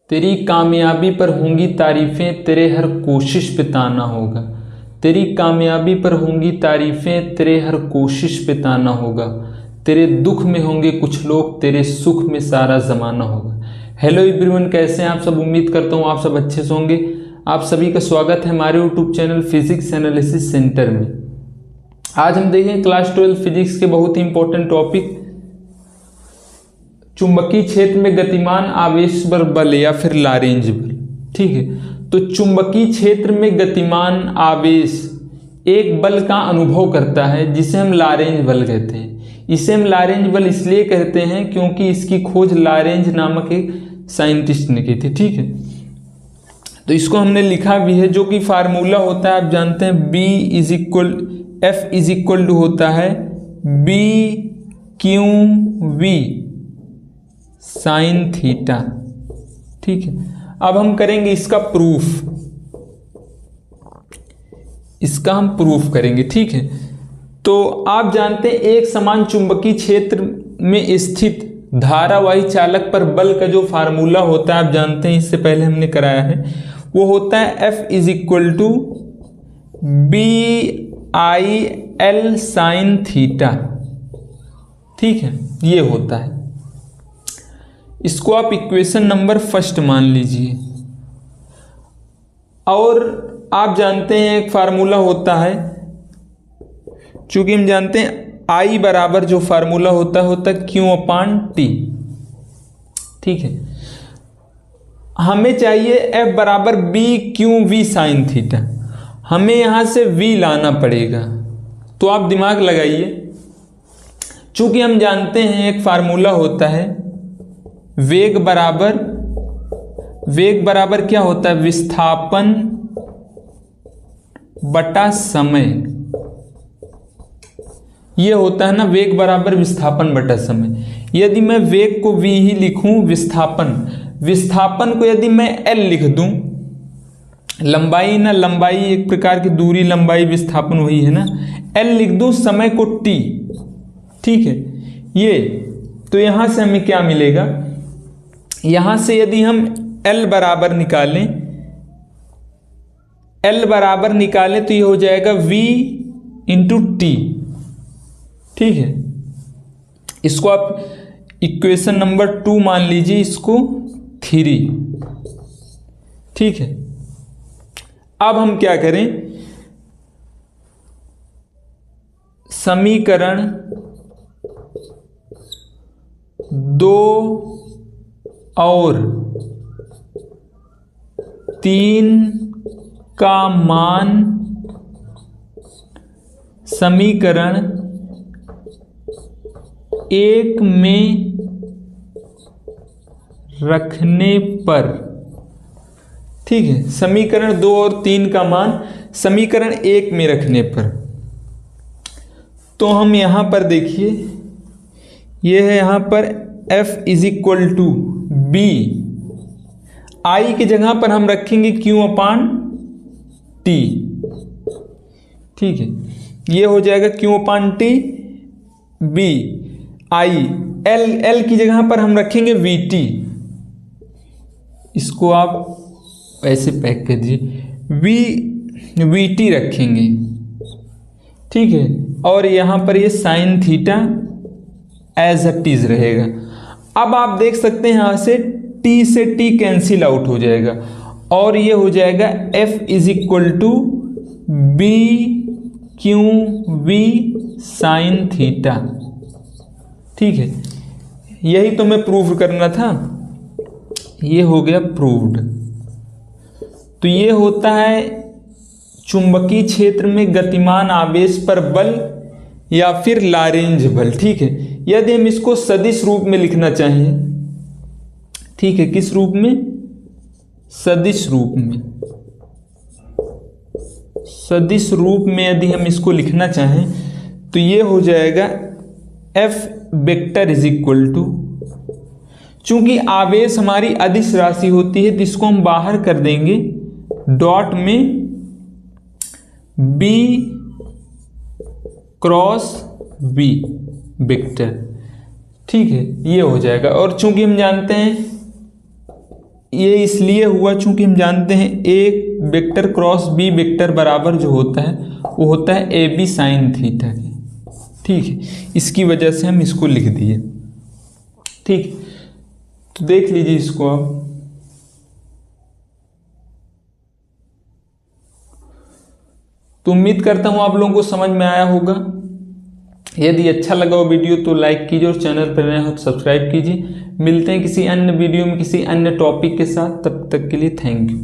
तेरी कामयाबी पर होंगी तारीफ़ें, तेरे हर कोशिश पे ताना होगा। तेरी कामयाबी पर होंगी तारीफ़ें, तेरे हर कोशिश पे ताना होगा। तेरे दुख में होंगे कुछ लोग, तेरे सुख में सारा ज़माना होगा। हेलो एवरीवन, कैसे हैं आप सब? उम्मीद करता हूँ आप सब अच्छे से होंगे। आप सभी का स्वागत है हमारे YouTube channel physics analysis centre में। आज हम देखेंगे क्लास 12 फिजिक्स के बहुत ही इंपॉर्टेंट टॉपिक, चुंबकीय क्षेत्र में गतिमान आवेश पर बल या फिर लारेंज बल। ठीक है, तो चुंबकीय क्षेत्र में गतिमान आवेश एक बल का अनुभव करता है जिसे हम लारेंज बल कहते हैं। इसे हम लारेंज बल इसलिए कहते हैं क्योंकि इसकी खोज लारेंज नामक एक साइंटिस्ट ने की थी। ठीक है, तो इसको हमने लिखा भी है, जो कि फार्मूला होता है आप जानते हैं, F इज इक्वल टू होता है BQV साइन थीटा। ठीक है, अब हम करेंगे इसका प्रूफ करेंगे। ठीक है, तो आप जानते हैं एक समान चुंबकीय क्षेत्र में स्थित धारावाही चालक पर बल का जो फार्मूला होता है आप जानते हैं, इससे पहले हमने कराया है, वो होता है F is equal to BIL sine theta. ठीक है, ये होता है। इसको आप इक्वेशन नंबर फर्स्ट मान लीजिए। और आप जानते हैं एक फार्मूला होता है, चूंकि हम जानते हैं I बराबर जो फार्मूला होता है Q/T। ठीक है, हमें चाहिए F बराबर BQV साइन थीटा। हमें यहां से V लाना पड़ेगा, तो आप दिमाग लगाइए। चूंकि हम जानते हैं एक फार्मूला होता है वेग बराबर क्या होता है, विस्थापन बटा समय। ये होता है ना, वेग बराबर विस्थापन बटा समय। यदि मैं वेग को v ही लिखूं, विस्थापन को यदि मैं L लिख दूं, लंबाई एक प्रकार की दूरी, लंबाई विस्थापन वही है ना, L लिख दूं, समय को T। ठीक है, ये तो यहां से हमें क्या मिलेगा, यहां से यदि हम L बराबर निकालें तो ये हो जाएगा V इंटू T। ठीक है, इसको आप इक्वेशन नंबर 2 मान लीजिए, इसको 3। ठीक है, अब हम क्या करें, समीकरण 2 और 3 का मान समीकरण 1 में रखने पर। ठीक है, समीकरण 2 और 3 का मान समीकरण 1 में रखने पर, तो हम यहां पर देखिए, यह है यहां पर F is equal to B, I की जगह पर हम रखेंगे Q/T। ठीक है, ये हो जाएगा Q/T, B I, L की जगह पर हम रखेंगे VT। इसको आप ऐसे पैक कर दीजिए, VT रखेंगे। ठीक है, और यहां पर ये sine theta as it is रहेगा। अब आप देख सकते हैं यहां से T से T कैंसिल आउट हो जाएगा, और ये हो जाएगा F is equal to BQV sine theta. ठीक है, यही तो मैं प्रूव करना था, ये हो गया प्रूव्ड। तो ये होता है चुंबकीय क्षेत्र में गतिमान आवेश पर बल या फिर लारेंज बल। ठीक है, यदि हम इसको सदिश रूप में लिखना चाहें, ठीक है, किस रूप में, सदिश रूप में यदि हम इसको लिखना चाहें तो ये हो जाएगा F vector is equal to, चूंकि आवेश हमारी अदिश राशि होती है तो इसको हम बाहर कर देंगे, डॉट में B क्रॉस B वेक्टर। ठीक है, ये हो जाएगा। और चूंकि हम जानते हैं ये इसलिए हुआ चूंकि हम जानते हैं ए वेक्टर क्रॉस बी वेक्टर बराबर जो होता है वो होता है ए बी साइन थीटा के। ठीक है, इसकी वजह से हम इसको लिख दिए। ठीक, तो देख लीजिए इसको आप। तो उम्मीद करता हूं आप लोगों को समझ में आया होगा। यदि अच्छा लगा वो वीडियो तो लाइक कीजिए और चैनल पर नए हो तो सब्सक्राइब कीजिए। मिलते हैं किसी अन्य वीडियो में किसी अन्य टॉपिक के साथ, तब तक के लिए थैंक यू।